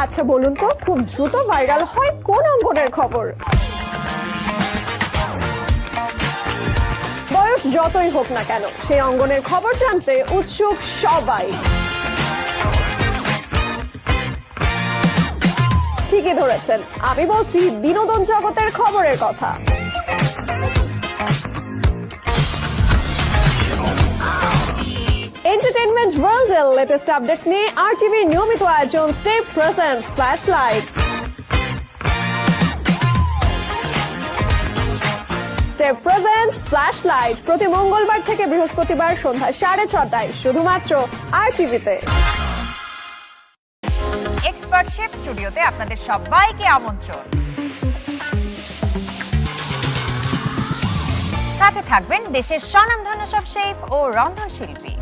আচ্ছা বলুন তো, খুব দ্রুত ভাইরাল হয় কোন অঙ্গনের খবর? বয়স যতই হোক না কেন, সেই অঙ্গনের খবর জানতে উৎসুক সবাই। ঠিকই ধরেছেন, আমি বলছি বিনোদন জগতের খবরের কথা। এন্টারটেইনমেন্ট ওয়ার্ল্ডের লেটেস্ট আপডেট নিয়ে আরটিভির নিয়মিত আয়োজন step presents flashlight. Step presents flashlight প্রতি মঙ্গলবার থেকে বৃহস্পতিবার সন্ধ্যা 6:30টায় শুধুমাত্র আরটিভিতে। এক্সপার্ট শেফ স্টুডিওতে আপনাদের সবাইকে আমন্ত্রণ। সাথে থাকবেন দেশের স্বনামধন্য সব শেফ ও রন্ধনশিল্পী।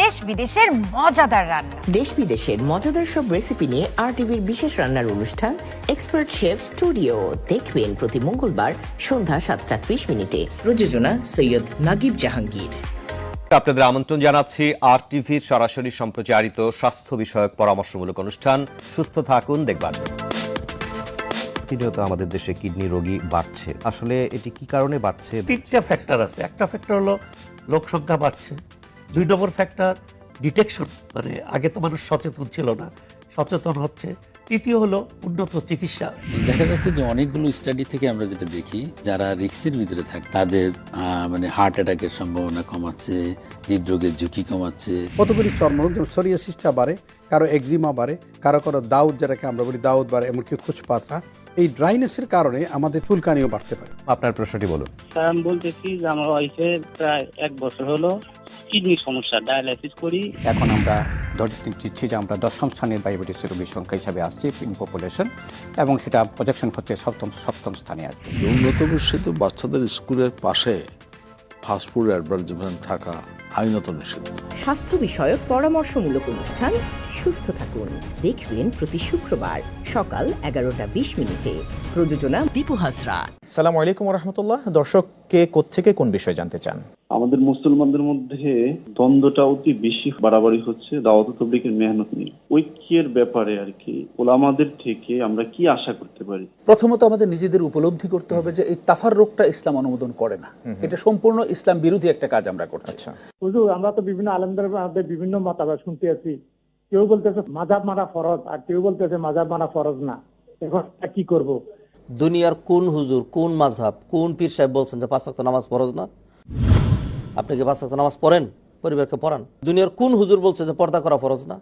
দেশ বিদেশের মজাদার রান্না, দেশ বিদেশের মজাদার সব রেসিপি নিয়ে আরটিভির বিশেষ রান্নার অনুষ্ঠান এক্সপার্ট শেফ স্টুডিও দেখবেন প্রতি মঙ্গলবার সন্ধ্যা 7:30 প্রযোজনা সৈয়দ নাগিব জাহাঙ্গীর। আপনাদের আমন্ত্রণ জানাচ্ছি আরটিভির সরাসরি সম্প্রচারিত স্বাস্থ্য বিষয়ক পরামর্শমূলক অনুষ্ঠান সুস্থ থাকুন দেখবার। প্রতিনিয়ত আমাদের দেশে কিডনি রোগী বাড়ছে, আসলে এটি কি কারণে বাড়ছে? তিনটা ফ্যাক্টর আছে। একটা ফ্যাক্টর হলো লোক সংখ্যা বাড়ছে, 2 নম্বর ফ্যাক্টর ডিটেকশন, মানে আগে তো মানুষ সচেতন ছিল না, সচেতন হচ্ছে। তৃতীয় হলো উন্নত চিকিৎসা। দেখা যাচ্ছে যে অনেকগুলো স্টাডি থেকে আমরা যেটা দেখি, যারা রিস্কের ভিতরে থাকে তাদের মানে হার্ট অ্যাটাকের সম্ভাবনা কমাচ্ছে, হৃদরোগের ঝুঁকি কমাচ্ছে। কতগুলি চর্মরোগ যেমন সোরিয়াসিসটা বাড়ে, কারো এক্সিমা বাড়ে, কারো দাউদ, যেটাকে আমরা বলি দাউদ বাড়ে, এমনকি খুচপাতা। এই ড্রাইনেসের কারণে আমাদের চুলকানিও বাড়তে পারে। আপনার প্রশ্নটি বলুন। স্যার আমি বলতেছি যে আমার ওয়াইফের প্রায় 1 বছর হলো কিডনির সমস্যা, ডায়ালাইসিস করি। এখন আমরা ধরে দিচ্ছি যে আমরা 10ম স্থানে ডায়াবেটিসের রোগীর সংখ্যা হিসাবে আসছি ইন পপুলেশন, এবং সেটা প্রজেকশন হচ্ছে সপ্তম স্থানে আসছে। উন্নত বিশ্বে তো বাচ্চাদের স্কুলের পাশে ফাস্টফুড অ্যাডভার্টাইজমেন্ট থাকা আইনত নিষিদ্ধ। স্বাস্থ্য বিষয়ক পরামর্শমূলক অনুষ্ঠান সুস্থ থাকুন দেখবেন প্রতি শুক্রবার সকাল 11:20 প্রযোজনা দীপু হাসরা। আসসালামু আলাইকুম ওয়া রাহমাতুল্লাহ। দর্শক কে কোত্থেকে কোন বিষয় জানতে চান? আমাদের মুসলমানদের মধ্যে দ্বন্দ্বটা অতি বেশি বাড়াবাড়ি হচ্ছে দাওয়াত তাবলীগের মেহনত নিয়ে। ঐক্যের ব্যাপারে আর কি ওলামাদের থেকে আমরা কি আশা করতে পারি? প্রথমত আমাদের নিজেদের উপলব্ধি করতে হবে যে এই তাফাররুকটা ইসলাম অনুমোদন করে না, এটা সম্পূর্ণ ইসলাম বিরোধী একটা কাজ আমরা করছি। হুজুর, আমরা তো বিভিন্ন আলেমদের মধ্যে বিভিন্ন মতামত শুনতে আছি। কেউ বলতেছে মাযহাব মানা ফরজ, আর কেউ বলতেছে মাযহাব মানা ফরজ না। এখন কি করব? দুনিয়ার কোন হুজুর, কোন মাযহাব, কোন পীর সাহেব বলছেন যে 5 ওয়াক্ত নামাজ ফরজ না? আপনি কি 5 ওয়াক্ত নামাজ পড়েন? পরিবারকে পড়ান। দুনিয়ার কোন হুজুর বলছে যে পর্দা করা ফরজ না?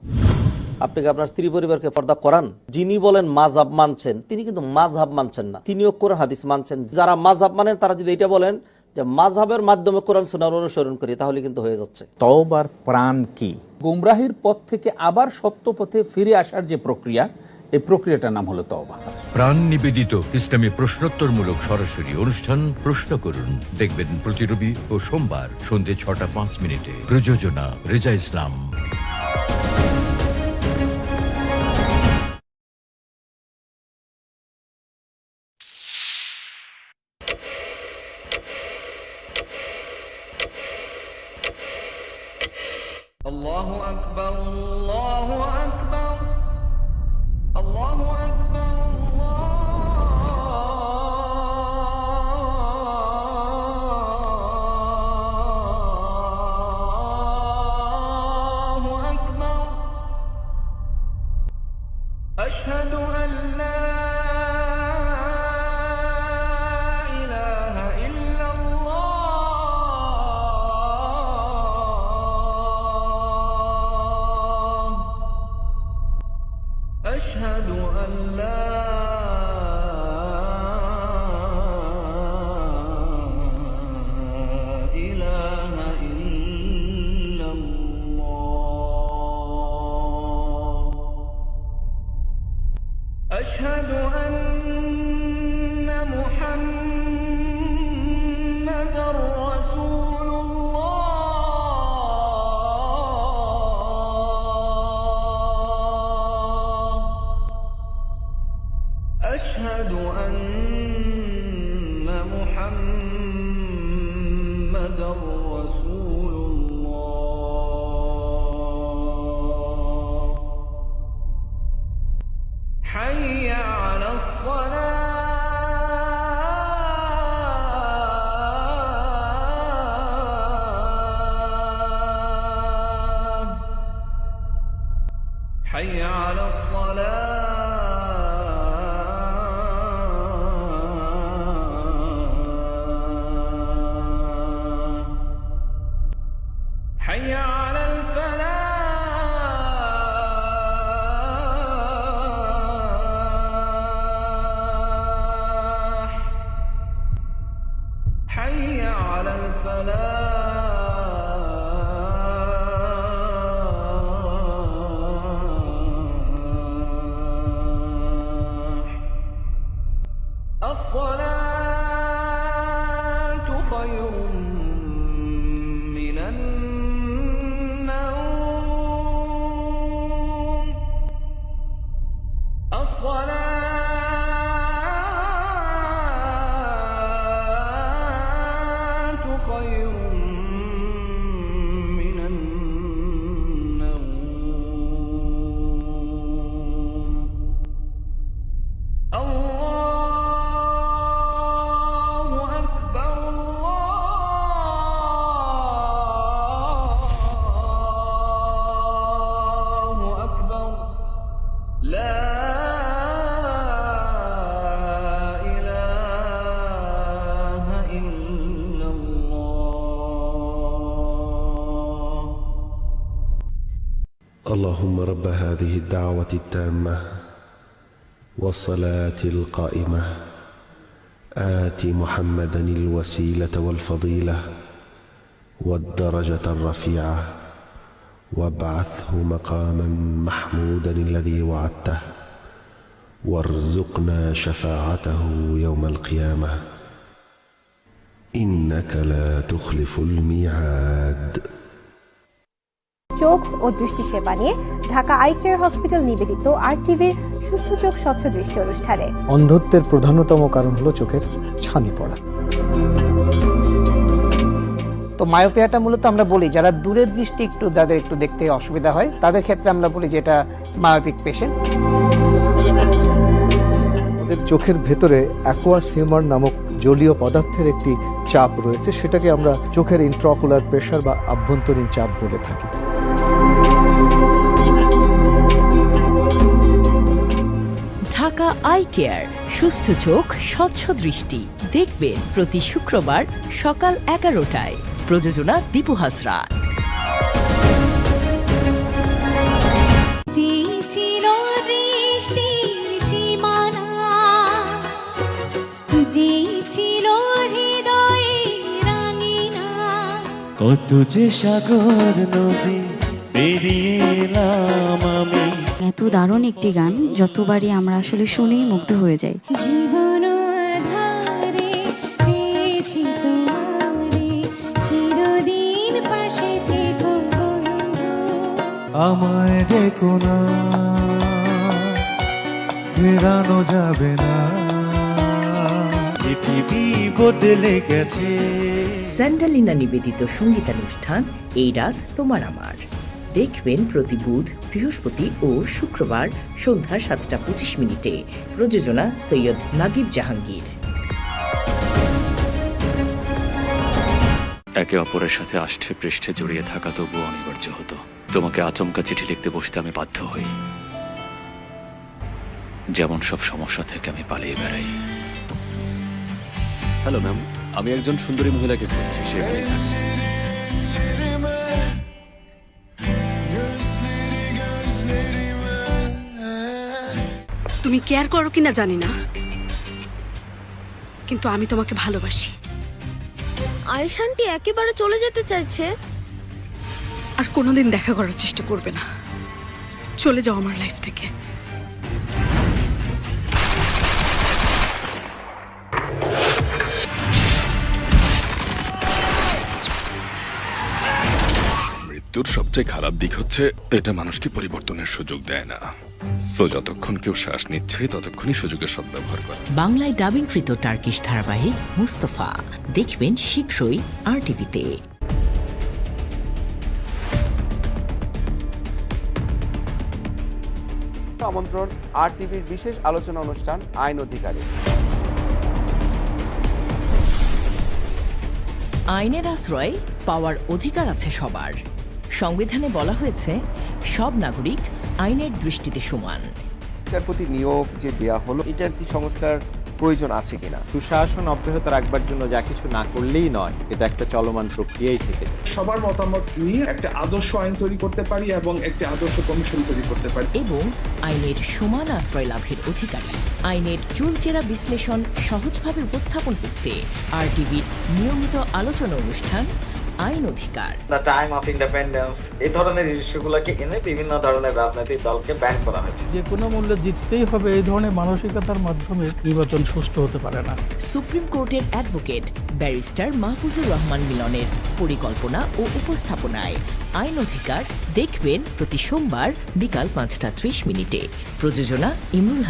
আপনি কি আপনার স্ত্রী পরিবারকে পর্দা করান? যিনি বলেন মাযহাব মানছেন, তিনি কিন্তু মাযহাব মানছেন না, তিনিও কোরআন হাদিস মানছেন। যারা মাযহাব মানেন তারা যদি এটা বলেন যে মাযহাবের মাধ্যমে কোরআন সুন্নাহর অনুসরণ করি, তাহলে কিন্তু হয়ে যাচ্ছে। তওবার প্রাণ কি? গুমরাহির পথ থেকে আবার সত্য পথে ফিরে আসার যে প্রক্রিয়া, এই প্রক্রিয়াটার নাম হলো তওবা। প্রাণ নিবেদিত ইসলামী প্রশ্নোত্তরমূলক সরাসরি অনুষ্ঠান প্রশ্ন করুন দেখবেন প্রতি রবি ও সোমবার সন্ধ্যে 6:05 প্রযোজনা রেজা ইসলাম। আল্লাহু আকবার, আল্লাহু আকবার, আল্লাহু আকবার, আল্লাহু আকবার। আশহাদু আন লা ইলাহা ইল্লাল্লাহ, أشهد أن لا إله إلا الله، أشهد أن محمدًا رسول الله، أشهد أن محمدًا رسول الله، حي على الصلاة حي على الفلاح حي على الفلاح الصلاة خير من النوم الصلاة خير من النوم الله أكبر الله أكبر لا إله إلا الله اللهم رب هذه الدعوة التامة والصلاة القائمة آت محمدا الوسيلة والفضيلة والدرجة الرفيعة وابعثه مقاما محمودا الذي وعدته وارزقنا شفاعته يوم القيامة إنك لا تخلف الميعاد. চোখ ও দৃষ্টি সেবা নিয়ে ঢাকা আই কেয়ার হসপিটাল নিবেদিত RTVর সুস্থ চোখ স্বচ্ছ দৃষ্টি অনুষ্ঠানে অন্ধত্বের প্রধানতম কারণ হলো চোখের ছানি পড়া। তো মায়োপিয়াটা মূলত আমরা বলি যারা দূরের দৃষ্টি একটু যাদের একটু দেখতে অসুবিধা হয় তাদের ক্ষেত্রে আমরা বলি যে এটা মায়োপিক পেশেন্ট। ওদের চোখের ভেতরে অ্যাকোয়াস হিউমার নামক জলীয় পদার্থের একটি চাপ রয়েছে, সেটাকে আমরা চোখের ইন্ট্রাঅকুলার প্রেসার বা আভ্যন্তরীণ চাপ বলে থাকি। ঢাকা আই কেয়ার সুস্থ চোখ স্বচ্ছ দৃষ্টি দেখবেন প্রতি শুক্রবার সকাল 11টায়। প্রযোজনা দীপু হাসরা। কত যে সাগর নদী পেরিয়ে এলাম আমি। এত দারুণ একটি গান, যতবারই আমরা আসলে শুনেই মুগ্ধ হয়ে যাই। জীবন ধারে পেয়েছি তোমারে, চিরদিন পাশে থেকো বন্ধু। আমায় ডেকো না, ফেরানো যাবে না, পৃথিবী বদলে গেছে। স্যান্ডালিনা নিবেদিত সঙ্গীতানুষ্ঠান এই রাত তোমার আমার দেখবেন প্রতি বুধ, বৃহস্পতি ও শুক্রবার সন্ধ্যা 7:25। প্রযোজনা সৈয়দ নাগিব জাহাঙ্গীর। একে অপরের সাথে আষ্ঠে পৃষ্ঠে জড়িয়ে থাকা তবুও অনিবার্য হতো। তোমাকে আচমকা চিঠি লিখতে বসতে আমি বাধ্য হই, যেমন সব সমস্যা থেকে আমি পালিয়ে বেড়াই। হ্যালো ম্যাম, আমি একজন সুন্দরী মহিলাকে খুঁজছি, সেখানে তুমি কেয়ার করো কিনা জানি না, কিন্তু আমি তোমাকে ভালোবাসি। আয়েশান্টি একেবারে চলে যেতে চাইছে, আর কোনোদিন দেখা করার চেষ্টা করবে না। চলে যাও আমার লাইফ থেকে। মৃত্যুর সবচেয়ে খারাপ দিক হচ্ছে এটা মানুষকে পরিবর্তনের সুযোগ দেয় না। সো যতক্ষণ কেউ শ্বাস নিচ্ছে ততক্ষণই সুযোগের সদ্ব্যবহার করে। বাংলায় ডাবিংকৃত টার্কিশ ধারাবাহিক মুস্তফা দেখবেন শীঘ্রই RTVতে। আমন্ত্রণ RTVর বিশেষ আলোচনা অনুষ্ঠান আইন অধিকারে। আইনের আশ্রয় পাওয়ার অধিকার আছে সবার। সংবিধানে বলা হয়েছে সব নাগরিক আইনের দৃষ্টিতে সমান। এটার প্রতি নিয়োগ যে দেয়া হলো, এটার কি সংস্কার প্রয়োজন আছে কিনা? সুশাসন অব্যাহত রাখবার জন্য যা কিছু না করলেই নয়, এটা একটা চলমান প্রক্রিয়াই থেকে যায়। সবার মতামত নিয়ে একটা আদর্শ আইন তৈরি করতে পারি এবং একটা আদর্শ কমিশন তৈরি করতে পারি, এবং আইনের সমান আশ্রয় লাভের অধিকারী। আইনের চুলচেরা বিশ্লেষণ সহজভাবে উপস্থাপন করতে RTVর নিয়মিত আলোচনা অনুষ্ঠান আইন অধিকার, দ্য টাইম অফ ইন্ডিপেন্ডেন্স, এই ধরনের ইস্যুগুলোকে এনে বিভিন্ন ধরনের রাজনৈতিক দলকে ব্যান করা হয়েছে। যে কোনো মূল্যে জিততেই হবে এই ধরনের মানসিকতার মাধ্যমে নির্বাচন সুষ্ঠু হতে পারে না। সুপ্রিম কোর্টের অ্যাডভোকেট ব্যারিস্টার মাহফুজুর রহমান মিলনের পরিকল্পনা ও উপস্থাপনায় আইন অধিকার দেখবেন প্রতি সোমবার বিকাল 5টা 30 মিনিটে। প্রযোজনা ইমরুল